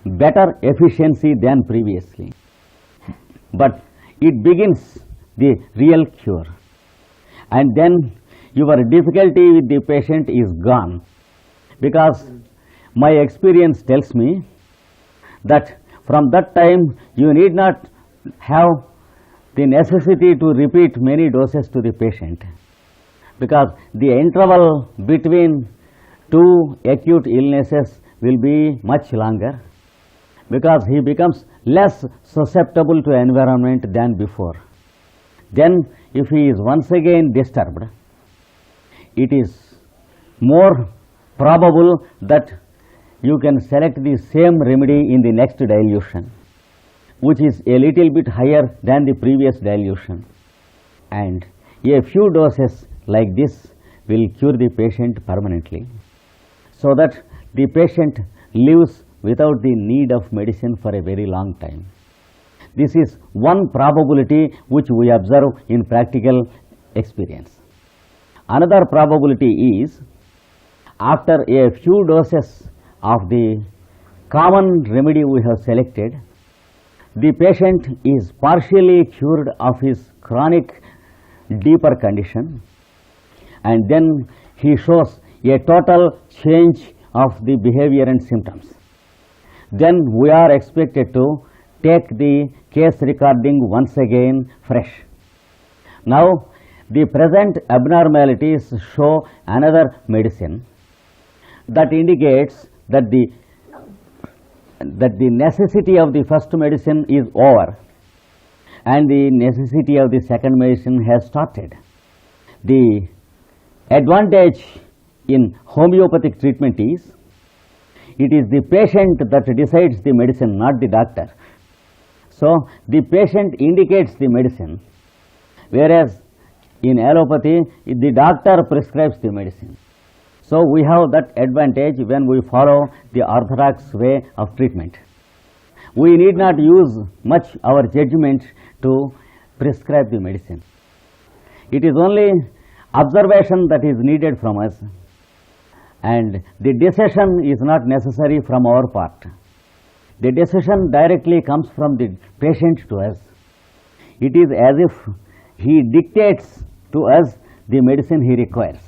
better efficiency than previously. But it begins the real cure, and then your difficulty with the patient is gone, because my experience tells me that from that time you need not have the necessity to repeat many doses to the patient, because the interval between two acute illnesses will be much longer, because he becomes less susceptible to environment than before. Then if he is once again disturbed, it is more probable that you can select the same remedy in the next dilution, which is a little bit higher than the previous dilution, and a few doses like this will cure the patient permanently, so that the patient lives without the need of medicine for a very long time. This is one probability which we observe in practical experience. Another probability is, after a few doses of the common remedy we have selected, the patient is partially cured of his chronic deeper condition, and then he shows a total change of the behavior and symptoms. Then we are expected to take the case recording once again fresh. Now the present abnormalities show another medicine that indicates that the necessity of the first medicine is over and the necessity of the second medicine has started. The advantage in homeopathic treatment is, it is the patient that decides the medicine, not the doctor. So the patient indicates the medicine, whereas in allopathy the doctor prescribes the medicine. So we have that advantage when we follow the orthodox way of treatment. We need not use much our judgment to prescribe the medicine. It is only observation that is needed from us, and the decision is not necessary from our part. The decision directly comes from the patient to us. It is as if he dictates to us the medicine he requires.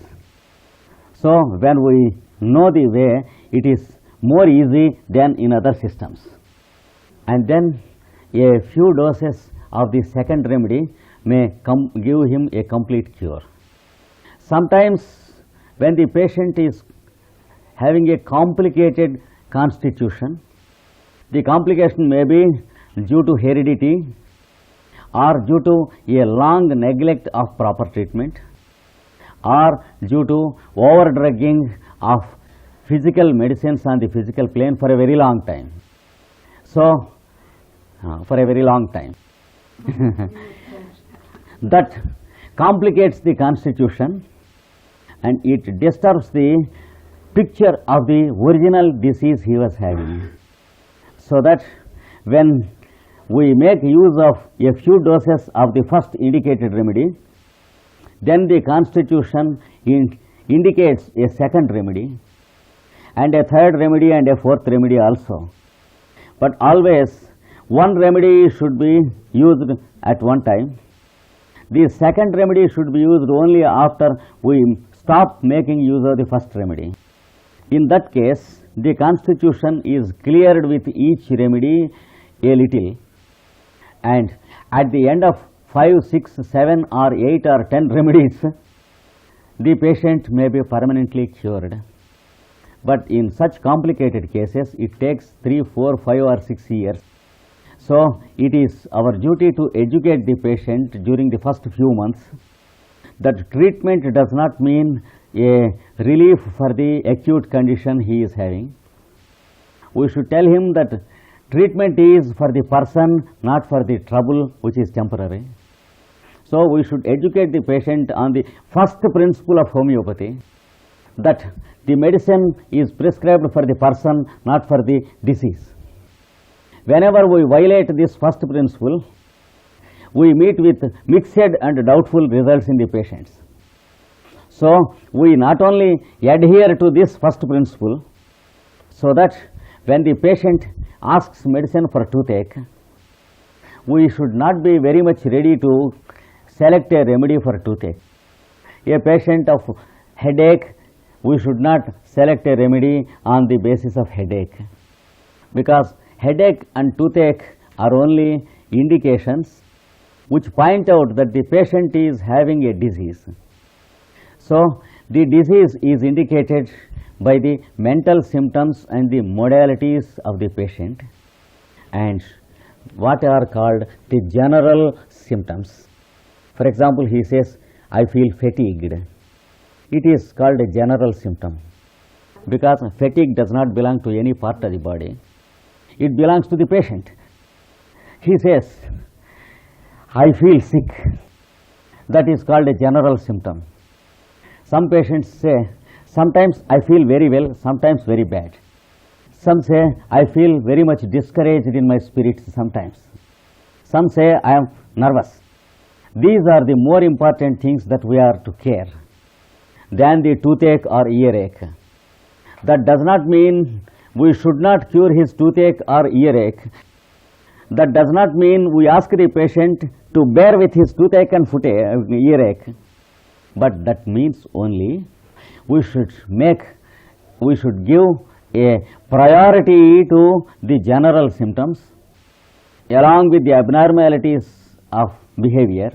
So when we know the way, it is more easy than in other systems. And then a few doses of the second remedy may give him a complete cure. Sometimes when the patient is having a complicated constitution, the complication may be due to heredity or due to a long neglect of proper treatment, or due to over-drugging of physical medicines on the physical plane for a very long time. So, for a very long time. That complicates the constitution and it disturbs the picture of the original disease he was having. So that when we make use of a few doses of the first indicated remedy, then the constitution indicates a second remedy and a third remedy and a fourth remedy also. But always one remedy should be used at one time. The second remedy should be used only after we stop making use of the first remedy. In that case, the constitution is cleared with each remedy a little, and at the end of 5, 6, 7 or 8 or 10 remedies, the patient may be permanently cured. But in such complicated cases, it takes 3, 4, 5 or 6 years. So it is our duty to educate the patient during the first few months that treatment does not mean a relief for the acute condition he is having. We should tell him that treatment is for the person, not for the trouble which is temporary. So we should educate the patient on the first principle of homeopathy, that the medicine is prescribed for the person, not for the disease. Whenever we violate this first principle, we meet with mixed and doubtful results in the patients. So we not only adhere to this first principle, so that when the patient asks medicine for toothache, we should not be very much ready to select a remedy for toothache. A patient of headache, we should not select a remedy on the basis of headache, because headache and toothache are only indications which point out that the patient is having a disease. So, the disease is indicated by the mental symptoms and the modalities of the patient, and what are called the general symptoms. For example, he says, I feel fatigued. It is called a general symptom, because fatigue does not belong to any part of the body. It belongs to the patient. He says, I feel sick. That is called a general symptom. Some patients say, sometimes I feel very well, sometimes very bad. Some say, I feel very much discouraged in my spirits sometimes. Some say, I am nervous. These are the more important things that we are to care than the toothache or earache. That does not mean we should not cure his toothache or earache. That does not mean we ask the patient to bear with his toothache and earache. But that means only we should give a priority to the general symptoms along with the abnormalities of behavior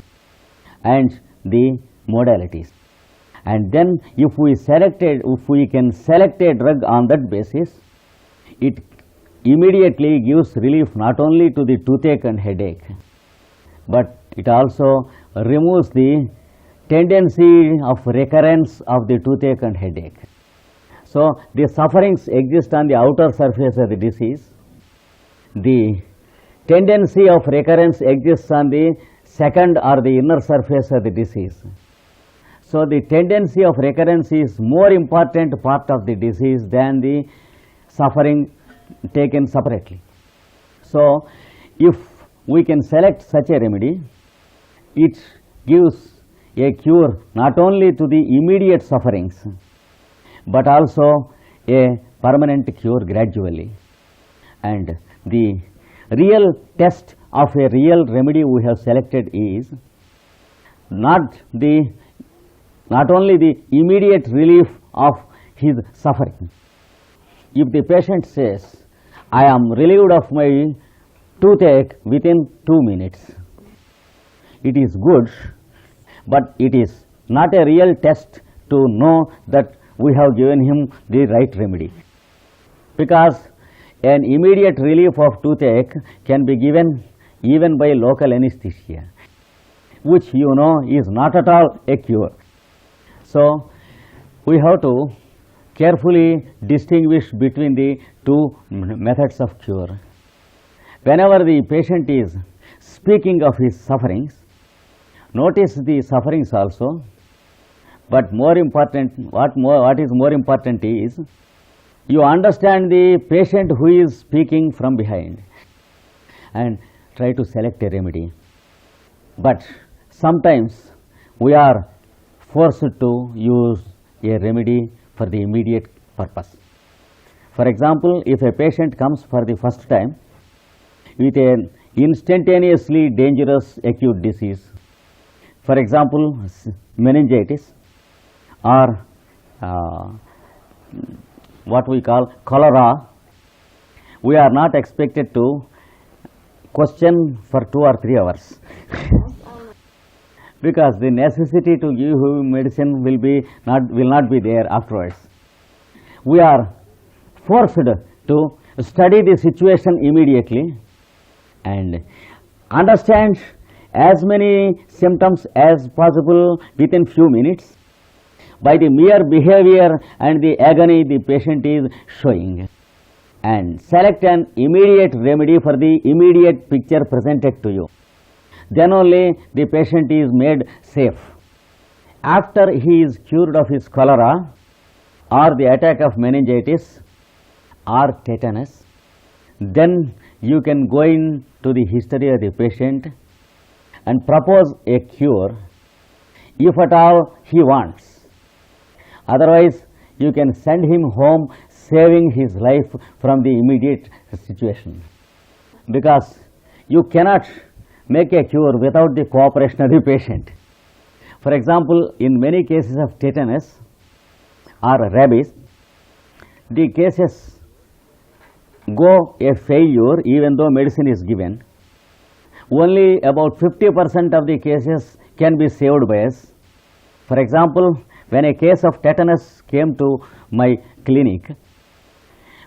and the modalities. And then if we can select a drug on that basis, it immediately gives relief not only to the toothache and headache, but it also removes the tendency of recurrence of the toothache and headache. So, the sufferings exist on the outer surface of the disease. The tendency of recurrence exists on the second or the inner surface of the disease. So, the tendency of recurrence is more important part of the disease than the suffering taken separately. So, if we can select such a remedy, it gives a cure not only to the immediate sufferings, but also a permanent cure gradually. And the real test of a real remedy we have selected is not only the immediate relief of his suffering. If the patient says, I am relieved of my toothache within 2 minutes, it is good, but it is not a real test to know that we have given him the right remedy, because an immediate relief of toothache can be given even by local anesthesia, which you know is not at all a cure. So, we have to carefully distinguish between the two methods of cure. Whenever the patient is speaking of his sufferings, notice the sufferings also, but more important, what is more important is you understand the patient who is speaking from behind and try to select a remedy. But sometimes we are forced to use a remedy for the immediate purpose. For example, if a patient comes for the first time with an instantaneously dangerous acute disease, for example, meningitis or what we call cholera, we are not expected to question for 2 or 3 hours because the necessity to give him medicine will not be there afterwards. We are forced to study the situation immediately and understand as many symptoms as possible within few minutes by the mere behavior and the agony the patient is showing, and select an immediate remedy for the immediate picture presented to you. Then only the patient is made safe. After he is cured of his cholera or the attack of meningitis or tetanus, then you can go into the history of the patient and propose a cure if at all he wants. Otherwise, you can send him home saving his life from the immediate situation. Because you cannot make a cure without the cooperation of the patient. For example, in many cases of tetanus or rabies, the cases go a failure even though medicine is given. Only about 50% of the cases can be saved by us. For example, when a case of tetanus came to my clinic,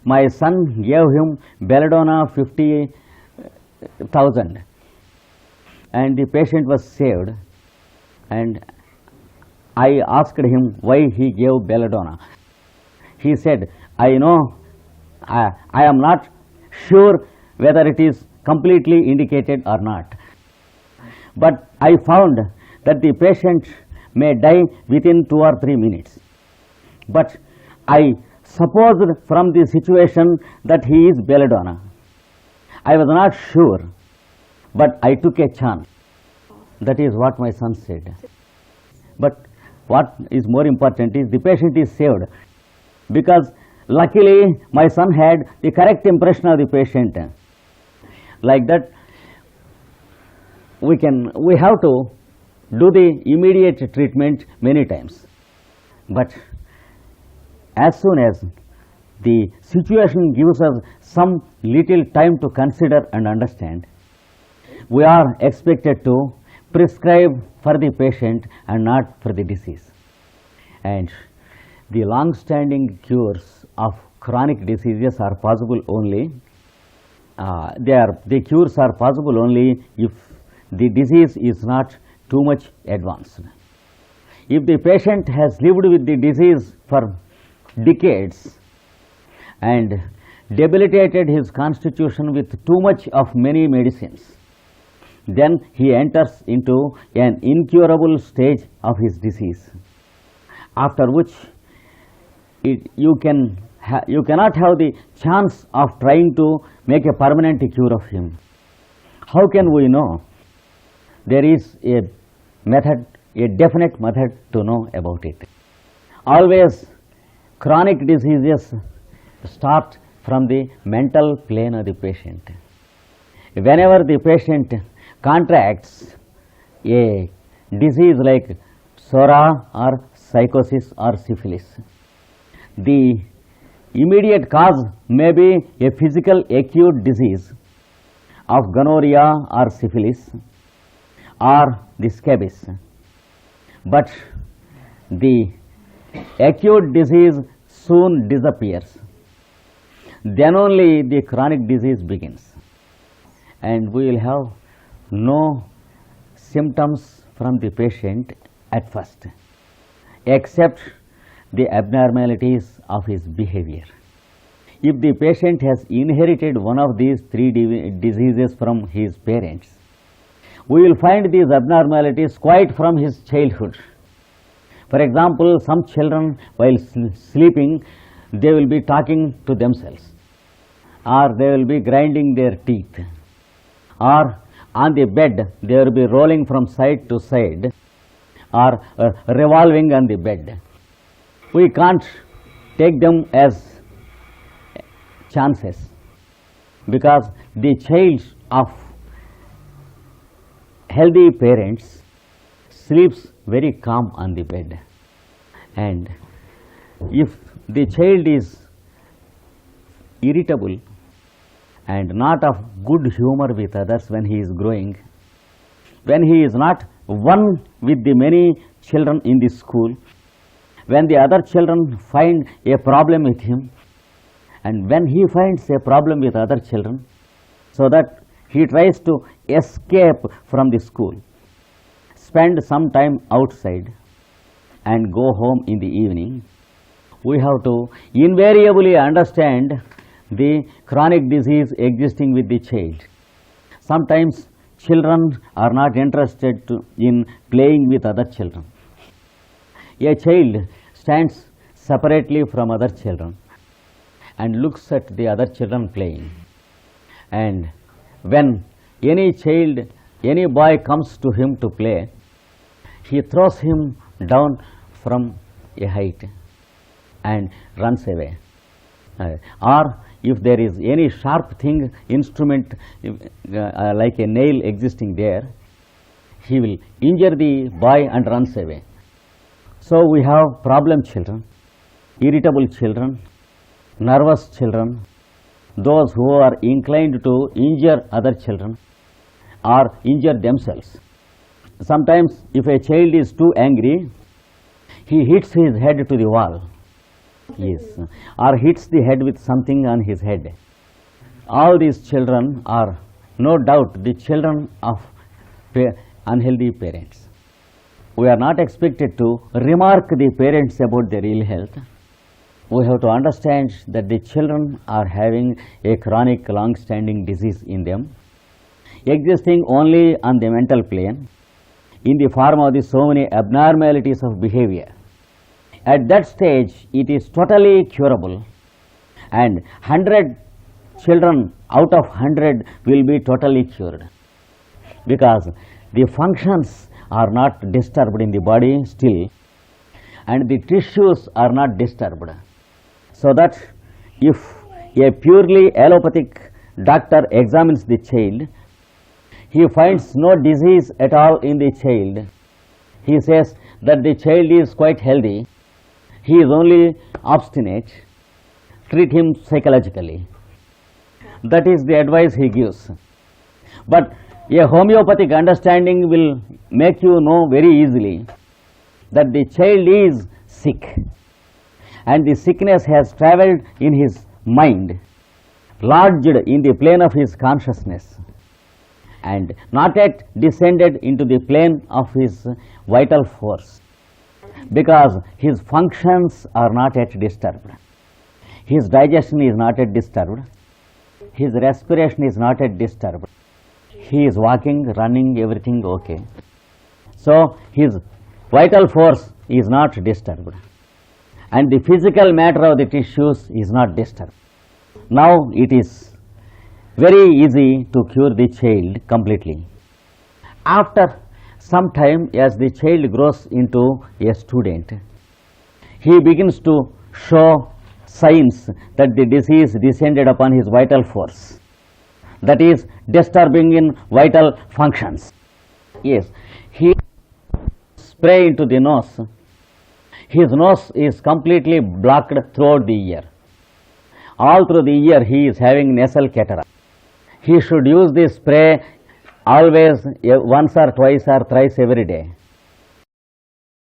my son gave him belladonna 50,000 and the patient was saved, and I asked him why he gave belladonna. He said, I know, I am not sure whether it is completely indicated or not, but I found that the patient may die within 2 or 3 minutes. But I supposed from the situation that he is belladonna. I was not sure, but I took a chance. That is what my son said. But what is more important is the patient is saved, because luckily my son had the correct impression of the patient. Like that, we have to do the immediate treatment many times. But as soon as the situation gives us some little time to consider and understand, we are expected to prescribe for the patient and not for the disease. And the long-standing cures of chronic diseases are possible only, the cures are possible only if the disease is not too much advanced. If the patient has lived with the disease for decades and debilitated his constitution with too much of many medicines, then he enters into an incurable stage of his disease, after which you cannot have the chance of trying to make a permanent cure of him. How can we know? There is a method, a definite method to know about it. Always chronic diseases start from the mental plane of the patient. Whenever the patient contracts a disease like psora or psychosis or syphilis, the immediate cause may be a physical acute disease of gonorrhea or syphilis or the scabies, but the acute disease soon disappears. Then only the chronic disease begins, and we will have no symptoms from the patient at first, except the abnormalities of his behavior. If the patient has inherited one of these 3 diseases from his parents, we will find these abnormalities quite from his childhood. For example, some children while sleeping, they will be talking to themselves, or they will be grinding their teeth, or on the bed they will be rolling from side to side or revolving on the bed. We can't take them as chances, because the child of healthy parents sleeps very calm on the bed, and if the child is irritable and not of good humor with others when he is growing, when he is not one with the many children in the school, when the other children find a problem with him, and when he finds a problem with other children, so that he tries to escape from the school, spend some time outside and go home in the evening, we have to invariably understand the chronic disease existing with the child. Sometimes children are not interested in playing with other children. A child stands separately from other children and looks at the other children playing, and when any boy comes to him to play, he throws him down from a height and runs away. or if there is any sharp thing, instrument like a nail existing there, he will injure the boy and runs away. So we have problem children, irritable children, nervous children, those who are inclined to injure other children or injure themselves. Sometimes if a child is too angry, he hits his head to the wall, yes, or hits the head with something on his head. All these children are no doubt the children of unhealthy parents. We are not expected to remark the parents about their ill health. We have to understand that the children are having a chronic long-standing disease in them, existing only on the mental plane in the form of so many abnormalities of behavior. At that stage, it is totally curable, and 100 children out of 100 will be totally cured, because the functions are not disturbed in the body still, and the tissues are not disturbed. So that if a purely allopathic doctor examines the child, he finds no disease at all in the child. He says that the child is quite healthy, he is only obstinate, treat him psychologically. That is the advice he gives. But a homeopathic understanding will make you know very easily that the child is sick, and the sickness has travelled in his mind, lodged in the plane of his consciousness, and not yet descended into the plane of his vital force, because his functions are not yet disturbed. His digestion is not yet disturbed, his respiration is not yet disturbed. He is walking, running, everything okay. So his vital force is not disturbed, and the physical matter of the tissues is not disturbed. Now it is very easy to cure the child completely. After some time, as the child grows into a student, he begins to show signs that the disease descended upon his vital force, that is disturbing in vital functions. Yes, he spray into the nose. His nose is completely blocked throughout the year. All through the year he is having nasal cataract. He should use this spray always, once or twice or thrice every day.